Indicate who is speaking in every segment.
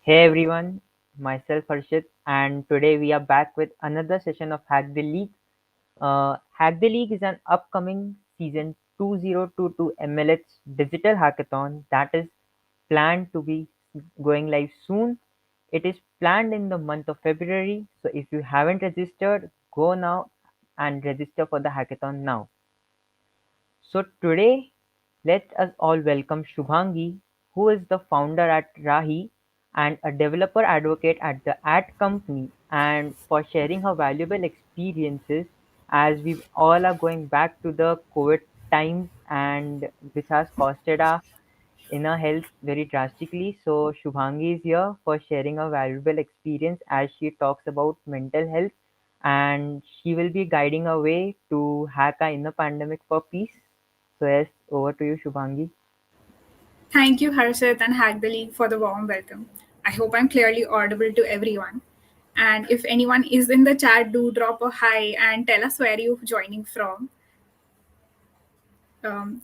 Speaker 1: Hey everyone, myself Harshit, and today we are back with another session of Hack the League. Hack the League is an upcoming season 2022 MLH digital hackathon that is planned to be going live soon. It is planned in the month of February, so if you haven't registered, go now and register for the hackathon now. So today, let us all welcome Shubhangi, who is the founder at Rahi and a developer advocate at the Ad Company, and for sharing her valuable experiences as we all are going back to the COVID times and which has costed our inner health very drastically. So Shubhangi is here for sharing a valuable experience as she talks about mental health and she will be guiding our way to hack our inner pandemic for peace. So yes, over to you, Shubhangi.
Speaker 2: Thank you, Harshit and Hack the League, for the warm welcome. I hope I'm clearly audible to everyone. And if anyone is in the chat, do drop a hi and tell us where you're joining from.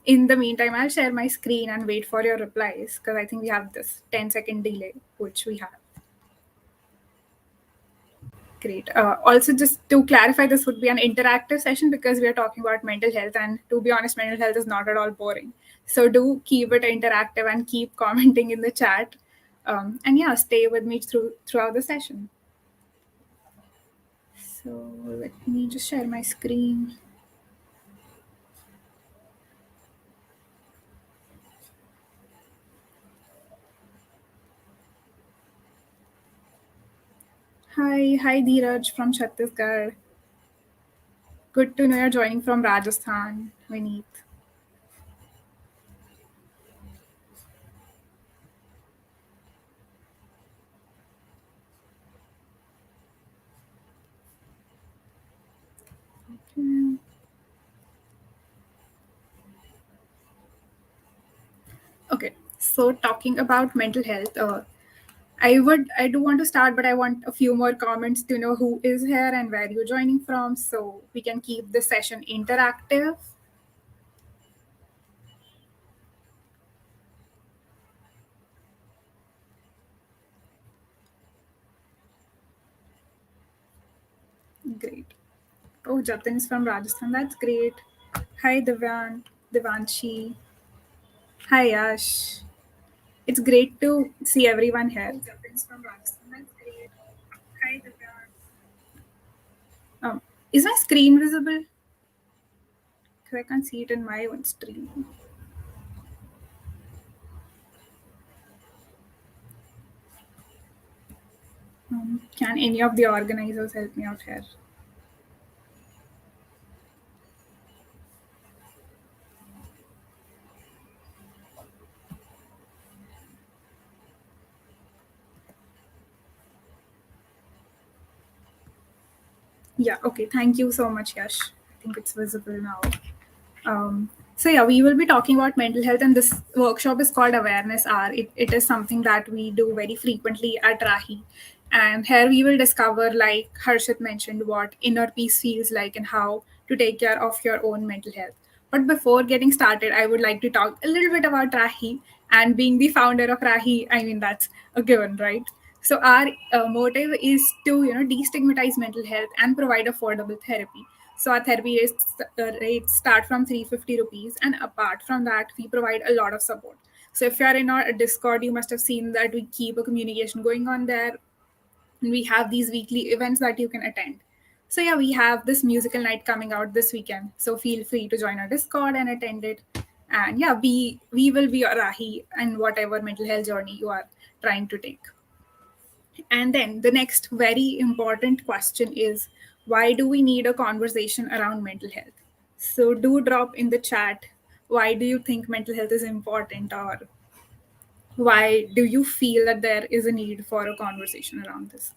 Speaker 2: In the meantime, I'll share my screen and wait for your replies because I think we have this 10-second delay, which we have. Great. Also, just to clarify, this would be an interactive session because we are talking about mental health, and to be honest, mental health is not at all boring. So do keep it interactive and keep commenting in the chat, and yeah, stay with me throughout the session. So let me just share my screen. Hi, Dheeraj from Chhattisgarh. Good to know you're joining from Rajasthan, Vineet. Okay. Okay. So talking about mental health, I do want to start, but I want a few more comments to know who is here and where you're joining from, so we can keep the session interactive. Great. Oh, Jatin is from Rajasthan. That's great. Hi, Devanshi. Hi, Yash. It's great to see everyone here. Jatin is from Rajasthan. That's great. Hi, Divyan. Is my screen visible? Because I can't see it in my own stream. Can any of the organizers help me out here? Yeah, okay. Thank you so much, Yash. I think it's visible now. So yeah, we will be talking about mental health, and this workshop is called Awareness Hour. It is something that we do very frequently at Rahi, and here we will discover, like Harshit mentioned, what inner peace feels like and how to take care of your own mental health. But before getting started, I would like to talk a little bit about Rahi, and being the founder of Rahi, I mean that's a given, right? So our motive is to destigmatize mental health and provide affordable therapy. So our rates start from 350 rupees, and apart from that, we provide a lot of support. So if you are in our Discord, you must have seen that we keep a communication going on there, and we have these weekly events that you can attend. So yeah, we have this musical night coming out this weekend. So feel free to join our Discord and attend it. And yeah, we will be your Rahi and whatever mental health journey you are trying to take. And then the next very important question is, why do we need a conversation around mental health? So do drop in the chat, why do you think mental health is important, or why do you feel that there is a need for a conversation around this?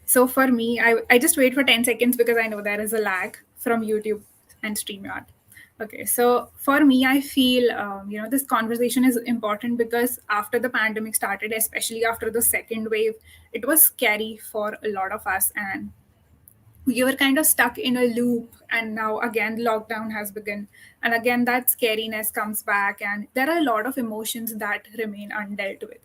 Speaker 2: So for me, I just wait for 10 seconds because I know there is a lag from YouTube and StreamYard. Okay, so for me, I feel this conversation is important because after the pandemic started, especially after the second wave, it was scary for a lot of us, and we were kind of stuck in a loop, and now again lockdown has begun, and again that scariness comes back, and there are a lot of emotions that remain undealt with.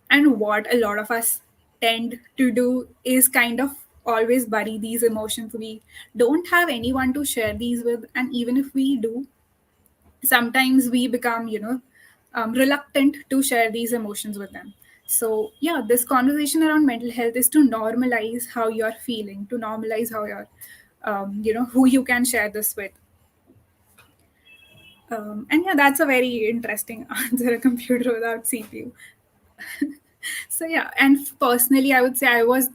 Speaker 2: And what a lot of us tend to do is kind of always bury these emotions. We don't have anyone to share these with, and even if we do, sometimes we become, reluctant to share these emotions with them. So yeah, this conversation around mental health is to normalize how you're feeling, to normalize how you're, who you can share this with. And yeah, that's a very interesting answer, a computer without CPU. So yeah, and personally, I would say I was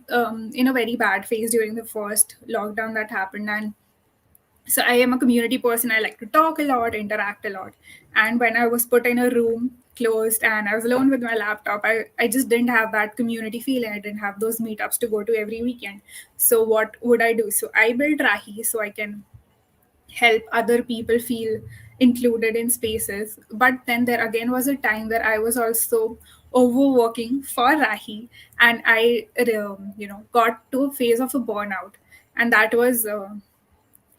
Speaker 2: in a very bad phase during the first lockdown that happened, and so I am a community person. I like to talk a lot, interact a lot, and when I was put in a room closed and I was alone with my laptop, I just didn't have that community feeling. I didn't have those meetups to go to every weekend. So what would I do? So I built Rahi so I can help other people feel included in spaces. But then there again was a time where I was also overworking for Rahi, and I, got to a phase of a burnout, and that was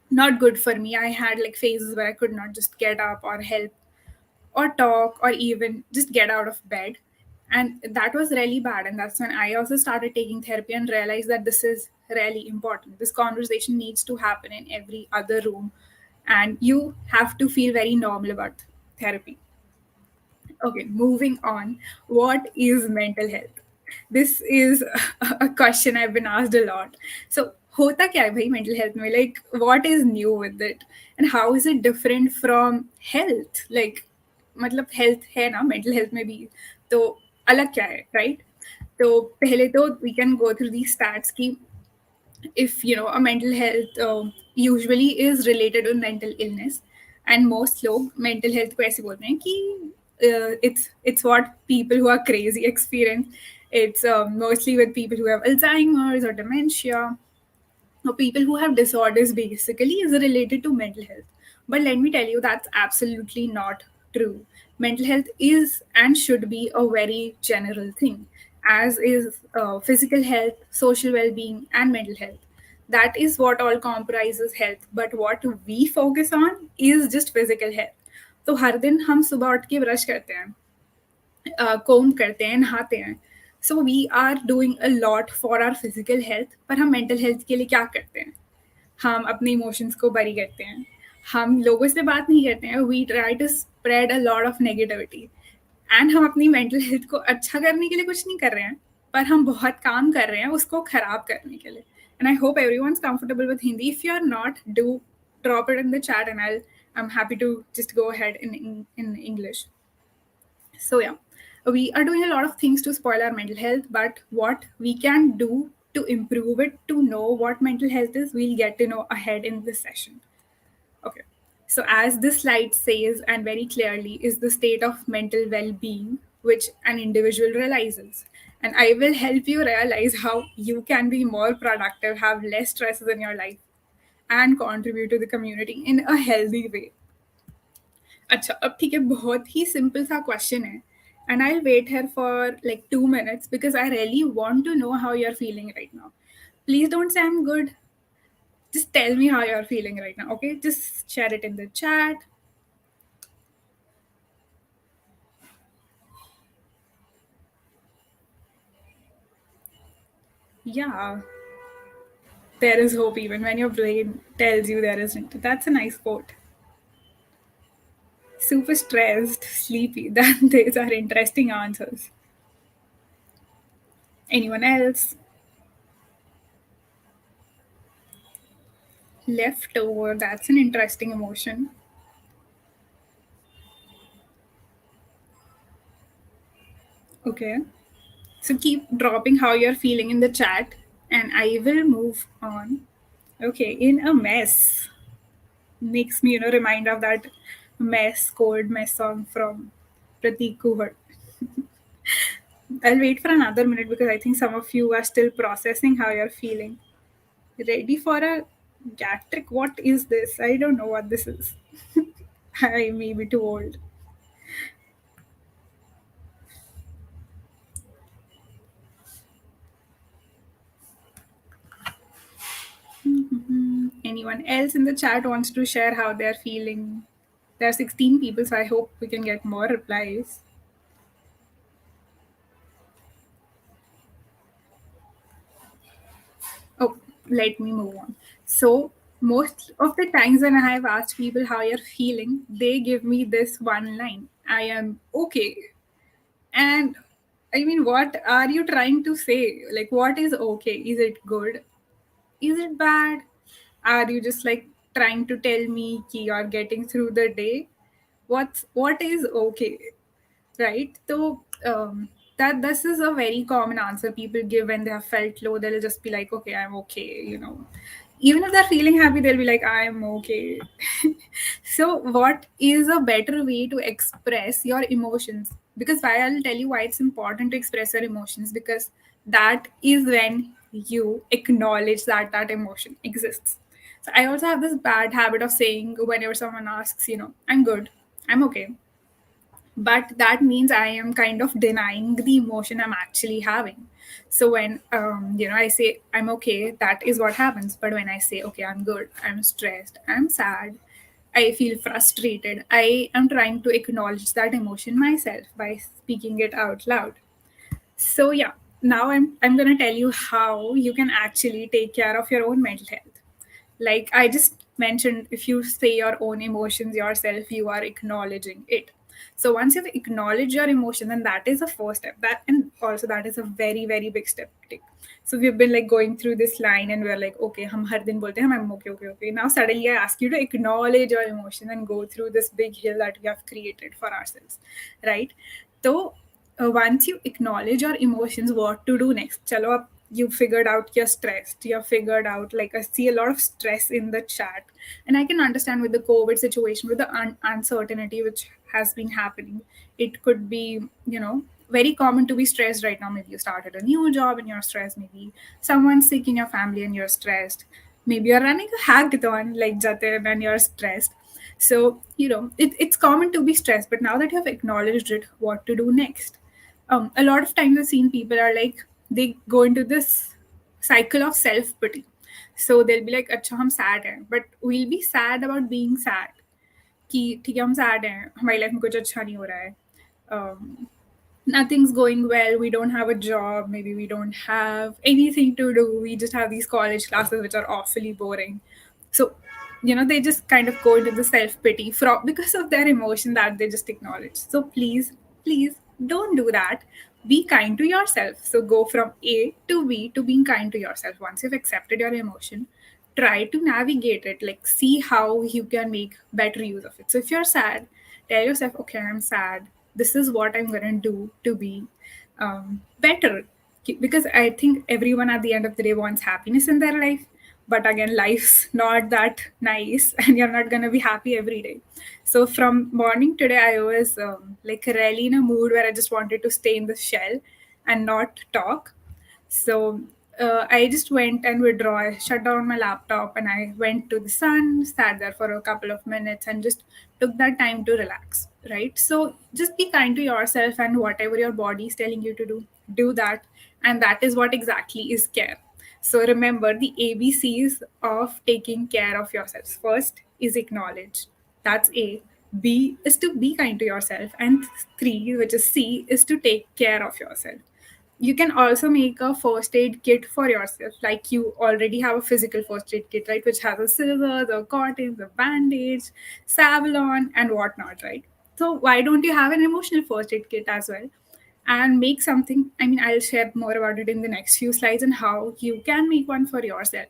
Speaker 2: not good for me. I had like phases where I could not just get up or help or talk or even just get out of bed. And that was really bad. And that's when I also started taking therapy and realized that this is really important. This conversation needs to happen in every other room. And you have to feel very normal about therapy. Okay, moving on. What is mental health? This is a question I've been asked a lot. So, होता क्या है भाई mental health में? Like, what is new with it, and how is it different from health? Like, मतलब health है ना, mental health में भी तो अलग क्या है, right? तो पहले तो we can go through these stats की if a mental health usually is related with mental illness, and most लोग mental health को ऐसे बोलते हैं कि it's what people who are crazy experience. It's mostly with people who have Alzheimer's or dementia, or people who have disorders basically is related to mental health. But let me tell you, that's absolutely not true. Mental health is and should be a very general thing, as is physical health, social well being, and mental health. That is what all comprises health. But what we focus on is just physical health. तो हर दिन हम सुबह उठ के brush करते हैं, कोम करते हैं, नहाते हैं. So we are doing a lot for our physical health, पर हम मेंटल हेल्थ के लिए क्या करते हैं? हम अपने इमोशंस को बरी करते हैं, हम लोगों से बात नहीं करते हैं, we try to spread a lot of negativity, and हम अपनी मेंटल हेल्थ को अच्छा करने के लिए कुछ नहीं कर रहे हैं, पर हम बहुत काम कर रहे हैं उसको खराब करने के लिए. And I hope everyone is comfortable with Hindi. If you are not, do drop it in the chat and I am happy to just go ahead in English. So yeah, we are doing a lot of things to spoil our mental health, but what we can do to improve it, to know what mental health is, we'll get to know ahead in this session. Okay. So as this slide says, and very clearly, is the state of mental well-being which an individual realizes. And I will help you realize how you can be more productive, have less stresses in your life, and contribute to the community in a healthy way. अच्छा, अब ठीक है, बहुत ही simple सा question है, and I wait here for like 2 minutes because I really want to know how you're feeling right now. Please don't say I'm good. Just tell me how you're feeling right now, okay? Just share it in the chat. Yeah, there is hope even when your brain tells you there isn't. That's a nice quote. Super stressed, sleepy. These are interesting answers. Anyone else? Leftover. That's an interesting emotion. Okay. So keep dropping how you're feeling in the chat, and I will move on. Okay, in a mess makes me, remind of that mess, cold mess song from Pratik Kuhad. I'll wait for another minute because I think some of you are still processing how you're feeling. Ready for a gastric? What is this? I don't know what this is. I may be too old. anyone else in the chat wants to share how they're feeling? There are 16 people, so I hope we can get more replies. Oh, let me move on. So, most of the times when I have asked people how you're feeling, they give me this one line: I am okay. And I mean, what are you trying to say? Like, what is okay? Is it good? Is it bad? Are you just like trying to tell me ki you're getting through the day? What is okay? Right? So that this is a very common answer people give when they have felt low. They'll just be like, okay, I'm okay, you know. Even if they're feeling happy, they'll be like, I'm okay. So what is a better way to express your emotions? Because why, I'll tell you why it's important to express your emotions, because that is when you acknowledge that that emotion exists. So I also have this bad habit of saying whenever someone asks, you know, I'm good, I'm okay, but that means I am kind of denying the emotion I'm actually having. So when you know, I say I'm okay, that is what happens. But when I say okay, I'm good, I'm stressed, I'm sad, I feel frustrated, I am trying to acknowledge that emotion myself by speaking it out loud. So yeah, now I'm going to tell you how you can actually take care of your own mental health. Like I just mentioned, if you say your own emotions yourself, you are acknowledging it. So once you've acknowledged your emotion, then that is the first step. That, and also that is a very very big step to take. So we've been like going through this line and we're like, okay, hum har din bolte hain, I'm okay, okay, okay. Now suddenly I ask you to acknowledge your emotion and go through this big hill that we have created for ourselves, right? So once you acknowledge your emotions, what to do next? Chalo, ab you figured out you're stressed. You figured out, like, I see a lot of stress in the chat. And I can understand with the COVID situation, with the uncertainty which has been happening, it could be, you know, very common to be stressed right now. Maybe you started a new job and you're stressed. Maybe someone's sick in your family and you're stressed. Maybe you're running a hackathon like Jatin and you're stressed. So, you know, it's common to be stressed. But now that you have acknowledged it, what to do next? A lot of times I've seen people are like, they go into this cycle of self pity. So they'll be like, अच्छा हम sad हैं, but we'll be sad about being sad. कि ठीक है हम sad हैं, हमारी life में कुछ अच्छा नहीं हो रहा है. Um, Nothing's going well, we don't have a job, maybe we don't have anything to do, we just have these college classes which are awfully boring. So you know, they just kind of go into the self-pity from because of their emotion that they just acknowledge. So please don't do that. Be kind to yourself. So go from A to B to being kind to yourself. Once you've accepted your emotion, try to navigate it, like see how you can make better use of it. So if you're sad, tell yourself, okay, I'm sad, this is what I'm going to do to be better. Because I think everyone at the end of the day wants happiness in their life, but again, life's not that nice and you're not going to be happy every day. So from morning today, I was like really in a mood where I just wanted to stay in the shell and not talk. So I just went and withdraw. I shut down my laptop and I went to the sun, sat there for a couple of minutes and just took that time to relax, right? So just be kind to yourself, and whatever your body is telling you to do that. And that is what exactly is care. So remember the ABCs of taking care of yourselves. First is acknowledge. That's A. B is to be kind to yourself. And three, which is C, is to take care of yourself. You can also make a first aid kit for yourself, like you already have a physical first aid kit, right, which has a scissors, a cotton, a bandage, Savalon, and whatnot, right? So why don't you have an emotional first aid kit as well, and make something? I mean, I'll share more about it in the next few slides and how you can make one for yourself.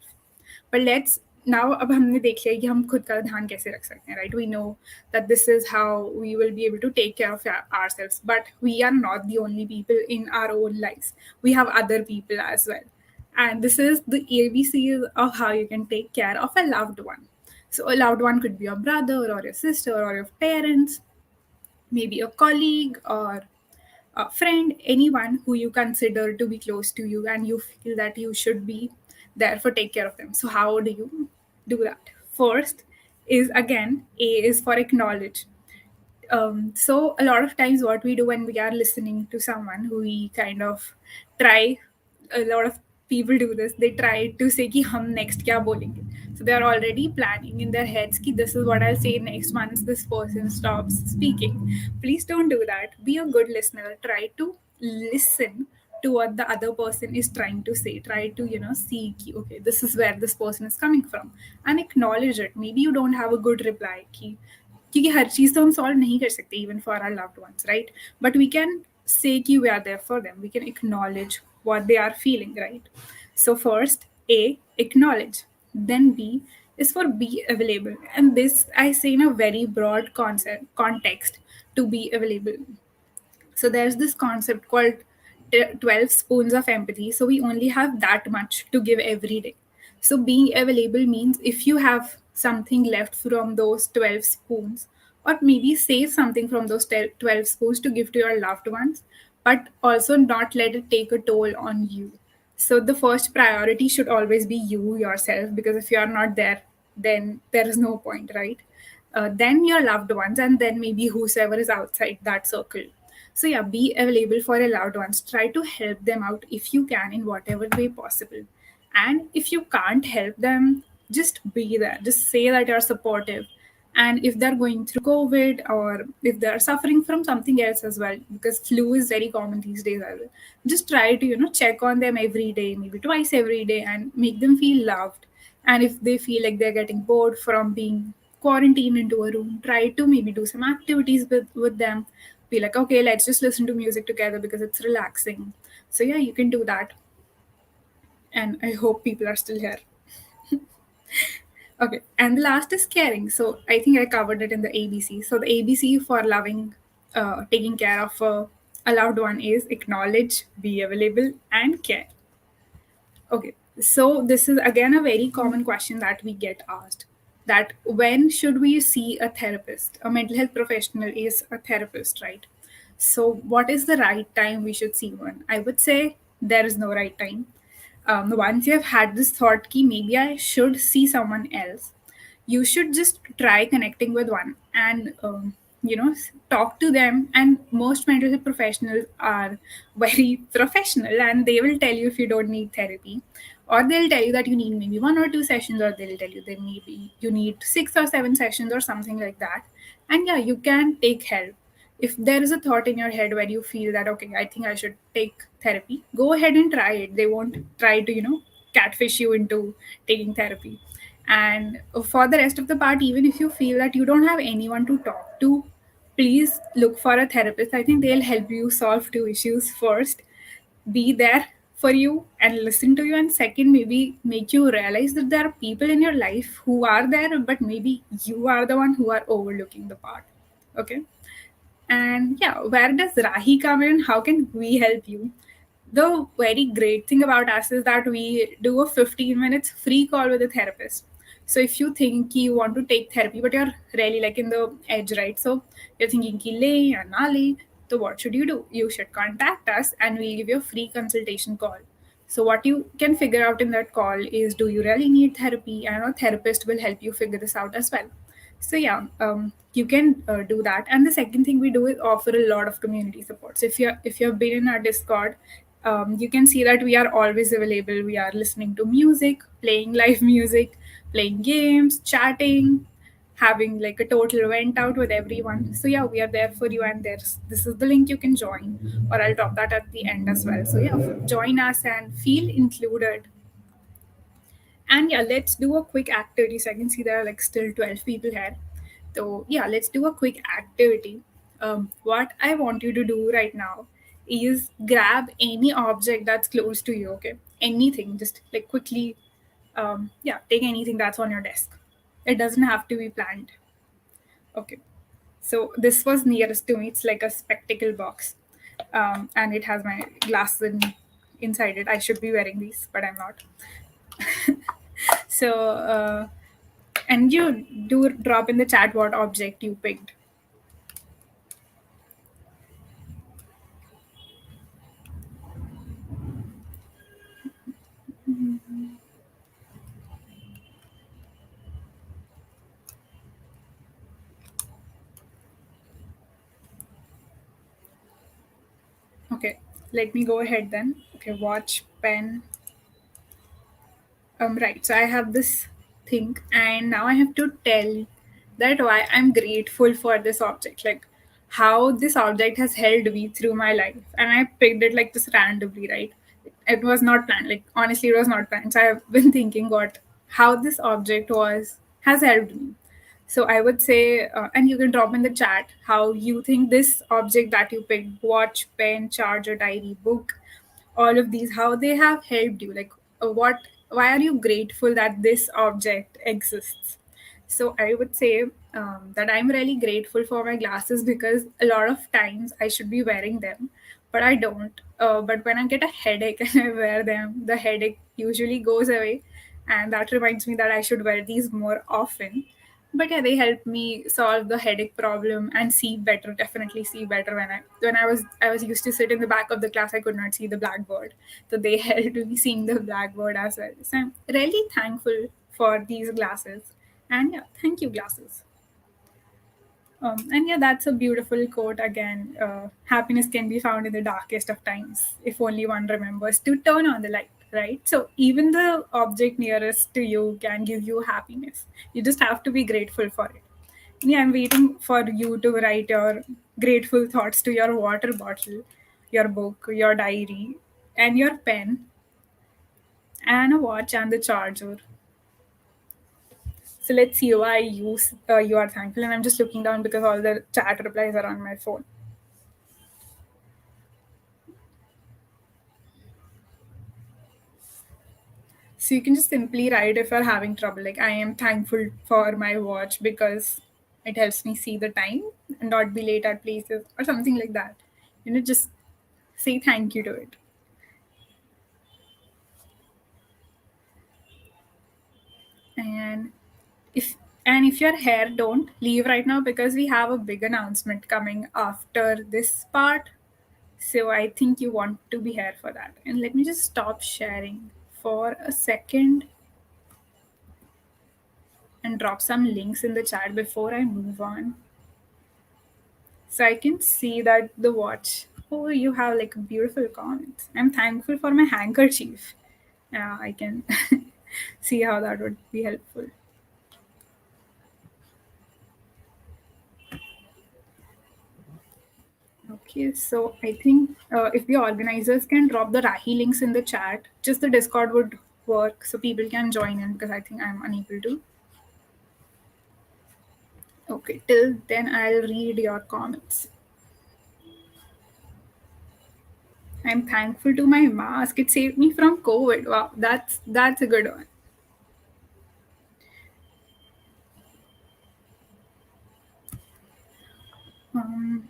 Speaker 2: But let's now, अब हमने देख लिया कि हम खुद का ध्यान कैसे रख सकते हैं, right? We know that this is how we will be able to take care of ourselves, but we are not the only people in our own lives. We have other people as well, and this is the ABCs of how you can take care of a loved one. So a loved one could be your brother or your sister or your parents, maybe a colleague or a friend, anyone who you consider to be close to you and you feel that you should be there for take care of them. So how do you do that? First is, again, A is for acknowledge. So a lot of times what we do when we are listening to someone who we kind of try a lot of people do this. They try to say कि हम next क्या बोलेंगे. So they are already planning in their heads कि this is what I'll say next once this person stops speaking. Please don't do that. Be a good listener. Try to listen to what the other person is trying to say. Try to, see कि, okay, this is where this person is coming from, and acknowledge it. Maybe you don't have a good reply कि क्योंकि हर चीज़ तो हम solve नहीं कर सकते even for our loved ones, right? But we can say कि we are there for them. We can acknowledge what they are feeling, right? So first, A, acknowledge. Then B is for be available. And this I say in a very broad concept context, to be available. So there's this concept called 12 spoons of empathy. So we only have that much to give every day. So being available means if you have something left from those 12 spoons, or maybe save something from those 12 spoons to give to your loved ones, but also not let it take a toll on you. So the first priority should always be you yourself, because if you are not there, then there is no point, right? Then your loved ones, and then maybe whosoever is outside that circle. So yeah, be available for your loved ones. Try to help them out if you can in whatever way possible. And if you can't help them, just be there. Just say that you're supportive. And if they're going through COVID, or if they're suffering from something else as well, because flu is very common these days as well, just try to, check on them every day, maybe twice every day, and make them feel loved. And if they feel like they're getting bored from being quarantined into a room, try to maybe do some activities with them. Be like, okay, let's just listen to music together because it's relaxing. So yeah, you can do that. And I hope people are still here. Okay, and the last is caring. So I think I covered it in the ABC. So the ABC for loving, taking care of a loved one is acknowledge, be available, and care. Okay, so this is again a very common question that we get asked, that when should we see a therapist? A mental health professional is a therapist, right? So, what is the right time we should see one? I would say there is no right time. Once you have had this thought, ki maybe I should see someone else, you should just try connecting with one, and talk to them. And most mental health professionals are very professional, and they will tell you if you don't need therapy, or they'll tell you that you need maybe 1 or 2 sessions, or they'll tell you that maybe you need 6 or 7 sessions or something like that. And yeah, you can take help. If there is a thought in your head where you feel that, okay, I think I should take therapy, go ahead and try it. They won't try to catfish you into taking therapy. And for the rest of the part, even if you feel that you don't have anyone to talk to, please look for a therapist. I think they'll help you solve two issues. First, be there for you and listen to you, and second, maybe make you realize that there are people in your life who are there, but maybe you are the one who are overlooking the part. Okay. And yeah, where does Rahi come in? How can we help you? The very great thing about us is that we do a 15 minutes free call with a therapist. So if you think you want to take therapy, but you're really like in the edge, right? So you're thinking ki le or na le, so what should you do? You should contact us and we'll give you a free consultation call. So what you can figure out in that call is, do you really need therapy? And a therapist will help you figure this out as well. So yeah, you can do that. And the second thing we do is offer a lot of community support. So if you've been in our Discord, you can see that we are always available. We are listening to music, playing live music, playing games, chatting, having like a total vent out with everyone. So yeah, we are there for you, and there's this is the link you can join, or I'll drop that at the end as well. So yeah, join us and feel included. And yeah, let's do a quick activity. So I can see there are like still 12 people here. So yeah, let's do a quick activity. What I want you to do right now is grab any object that's close to you, okay? Anything, just like quickly, yeah, take anything that's on your desk. It doesn't have to be planned. Okay. So this was nearest to me. It's like a spectacle box, and it has my glasses inside it. I should be wearing these, but I'm not. So, and you do drop in the chat what object you picked. Okay, let me go ahead then. Okay, watch, pen. Right. So I have this thing, and now I have to tell that why I'm grateful for this object, like how this object has held me through my life. And I picked it like just randomly, right? It was not planned. Like honestly, it was not planned. So I've been thinking what how this object was has helped me. So I would say, and you can drop in the chat how you think this object that you picked, watch, pen, charger, diary, book, all of these, how they have helped you, like what, why are you grateful that this object exists? So I would say that I'm really grateful for my glasses because a lot of times I should be wearing them, but I don't. But when I get a headache and I wear them, the headache usually goes away, and that reminds me that I should wear these more often. But yeah, they help me solve the headache problem and see better. Definitely see better when I was used to sit in the back of the class. I could not see the blackboard, so they helped me seeing the blackboard as well. So I'm really thankful for these glasses. And yeah, thank you, glasses. And yeah, that's a beautiful quote again. Happiness can be found in the darkest of times if only one remembers to turn on the light, right? So even the object nearest to you can give you happiness. You just have to be grateful for it. Yeah, I'm waiting for you to write your grateful thoughts to your water bottle, your book, your diary, and your pen, and a watch and the charger. So let's see why you are thankful. And I'm just looking down because all the chat replies are on my phone. So you can just simply write if you're having trouble. Like I am thankful for my watch because it helps me see the time and not be late at places or something like that. Just say thank you to it. And if if your hair, don't leave right now because we have a big announcement coming after this part. So I think you want to be here for that. And let me just stop sharing for a second and drop some links in the chat before I move on. So I can see that the watch. Oh, you have like beautiful comments. I'm thankful for my handkerchief. Yeah, I can see how that would be helpful. Okay, so I think if the organizers can drop the Rahi links in the chat, just the Discord would work so people can join in because I think I'm unable to. Okay, till then I'll read your comments. I'm thankful to my mask. It saved me from COVID. Wow, that's a good one. Um,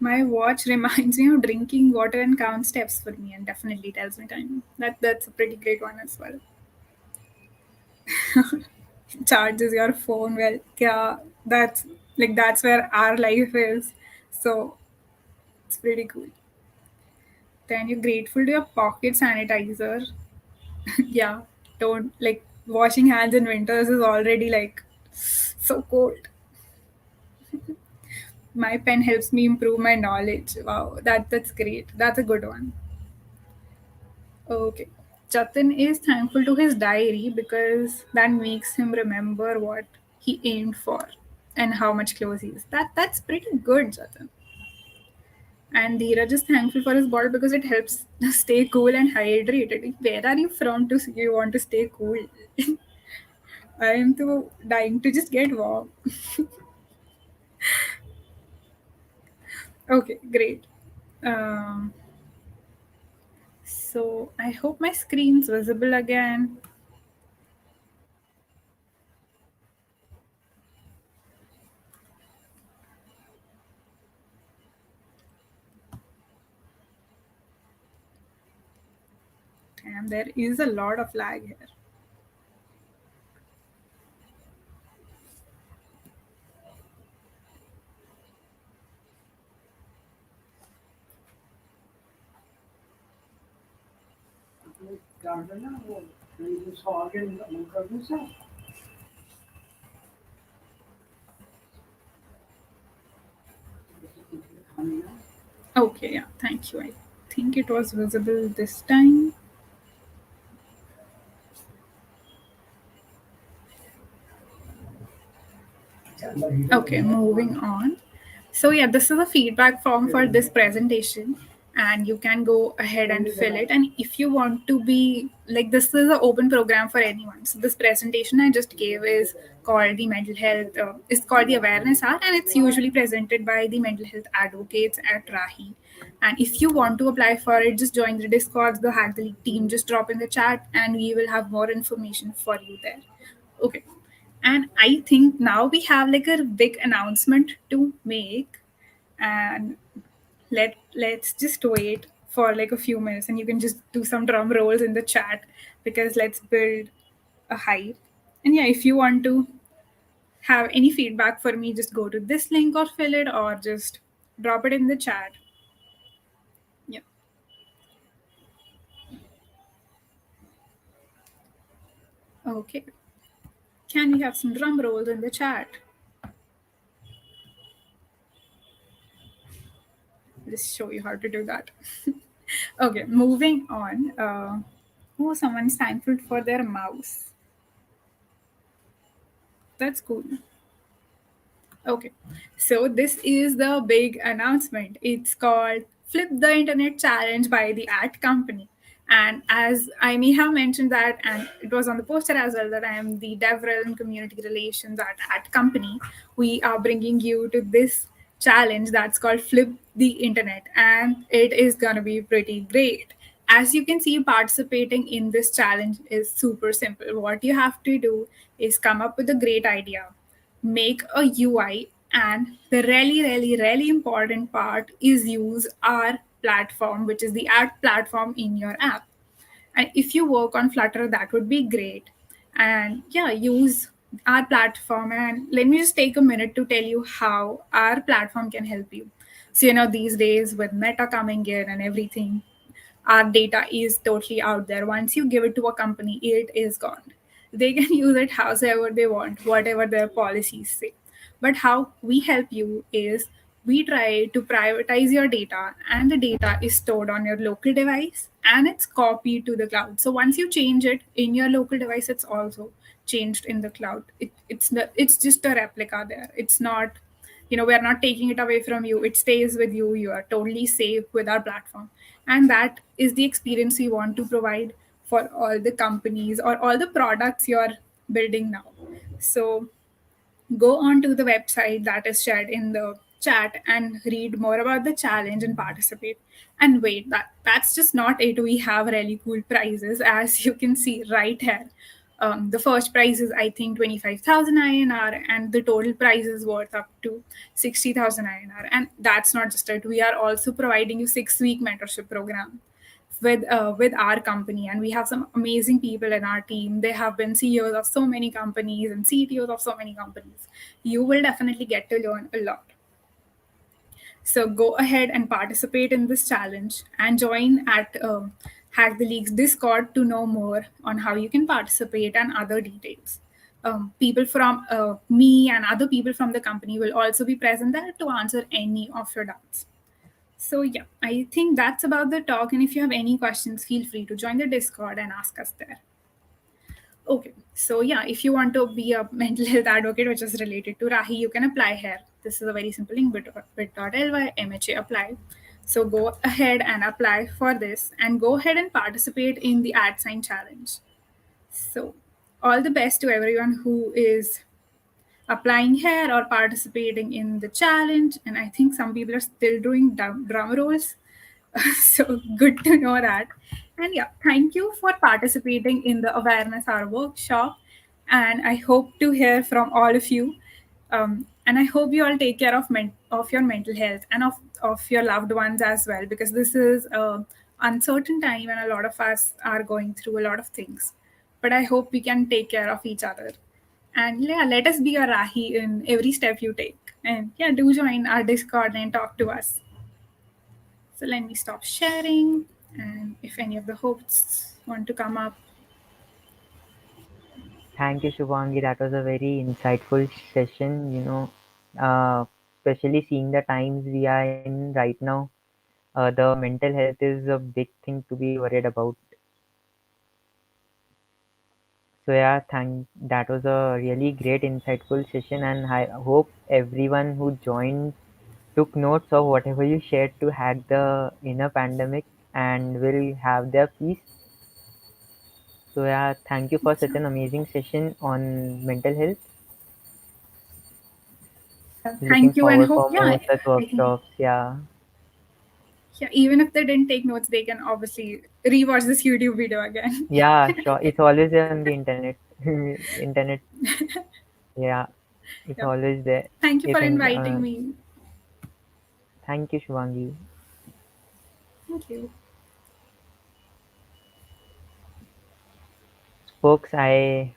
Speaker 2: my watch reminds me of drinking water and count steps for me, and definitely tells me time. That's a pretty great one as well. Charges your phone well. Yeah, that's where our life is. So it's pretty cool. Then you're grateful to your pocket sanitizer. Yeah, don't like washing hands in winters is already like so cold. My pen helps me improve my knowledge. Wow, that's great. That's a good one. Okay. Jatin is thankful to his diary because that makes him remember what he aimed for and how much close he is. That's pretty good, Jatin. And Dheeraj is thankful for his bottle because it helps stay cool and hydrated. Where are you from to you want to stay cool? I am too dying to just get warm. Okay, great. Um, so I hope my screen's visible again. And there is a lot of lag here. Okay, yeah, thank you. I think it was visible this time. Okay, moving on. So, yeah, this is a feedback form for this presentation, and you can go ahead and fill it. And if you want to be like, this is an open program for anyone. So, this presentation I just gave is called the mental health, is called the awareness hour, and it's usually presented by the mental health advocates at Rahi. And if you want to apply for it, just join the Discord, the Hack the League team, just drop in the chat, and we will have more information for you there. Okay. And I think now we have like a big announcement to make, and let's just wait for like a few minutes, and you can just do some drum rolls in the chat because let's build a hype. And yeah, if you want to have any feedback for me, just go to this link or fill it or just drop it in the chat. Yeah. Okay. Can we have some drum rolls in the chat? Just show you how to do that. Okay, moving on. Oh, someone's thankful for their mouse. That's cool. Okay, so this is the big announcement. It's called Flip the Internet Challenge by the Ad Company. And as I may have mentioned that, and it was on the poster as well, that I am the DevRel and Community Relations at Ad Company. We are bringing you to this challenge that's called Flip the Internet, and it is going to be pretty great. As you can see, participating in this challenge is super simple. What you have to do is come up with a great idea, make a UI, and the really important part is use our platform, which is the ad platform in your app. And if you work on Flutter, that would be great. And yeah, use our platform. And let me just take a minute to tell you how our platform can help you. So, these days with Meta coming in and everything, our data is totally out there. Once you give it to a company, it is gone. They can use it however they want, whatever their policies say. But how we help you is we try to privatize your data, and the data is stored on your local device and it's copied to the cloud. So once you change it in your local device, it's also changed in the cloud. It's just a replica there. It's not, we're not taking it away from you. It stays with you. You are totally safe with our platform. And that is the experience we want to provide for all the companies or all the products you're building now. So go on to the website that is shared in the chat and read more about the challenge and participate. And wait, that's just not it. We have really cool prizes, as you can see right here. The first prize is, I think, 25,000 INR, and the total prize is worth up to 60,000 INR. And that's not just it. We are also providing you 6-week mentorship program with our company, and we have some amazing people in our team. They have been CEOs of so many companies and CTOs of so many companies. You will definitely get to learn a lot. So go ahead and participate in this challenge and join at Hack the League's Discord to know more on how you can participate and other details. People from me and other people from the company will also be present there to answer any of your doubts. So, yeah, I think that's about the talk. And if you have any questions, feel free to join the Discord and ask us there. Okay, so yeah, if you want to be a mental health advocate, which is related to Rahi, you can apply here. This is a very simple link, bit.ly MHA apply. So go ahead and apply for this and go ahead and participate in the ad sign challenge. So, all the best to everyone who is applying here or participating in the challenge. And I think some people are still doing drum rolls. So good to know that. And yeah, thank you for participating in the Awareness Hour workshop. And I hope to hear from all of you. And I hope you all take care of your mental health and of your loved ones as well, because this is a uncertain time and a lot of us are going through a lot of things. But I hope we can take care of each other. And yeah, let us be a Rahi in every step you take. And yeah, do join our Discord and talk to us. So let me stop sharing. And if any of the hosts want to come up.
Speaker 1: Thank you, Shubhangi. That was a very insightful session. Especially seeing the times we are in right now, the mental health is a big thing to be worried about. So yeah, thank that was a really great insightful session, and I hope everyone who joined took notes of whatever you shared to hack the inner pandemic and will have their peace. So yeah, thank you for such
Speaker 2: Yeah.
Speaker 1: an amazing session on mental health. Looking
Speaker 2: Thank you, and
Speaker 1: forward
Speaker 2: hope,
Speaker 1: for
Speaker 2: yeah,
Speaker 1: more such
Speaker 2: I think,
Speaker 1: workshops. Yeah.
Speaker 2: yeah, even if they didn't take notes, they can obviously rewatch this YouTube video again.
Speaker 1: Yeah, sure. It's always there on the internet. Internet, yeah, it's
Speaker 2: Yeah.
Speaker 1: always there.
Speaker 2: Thank you
Speaker 1: If
Speaker 2: for
Speaker 1: in,
Speaker 2: inviting me.
Speaker 1: thank you, Shivangi.
Speaker 2: Thank you.
Speaker 1: Folks, I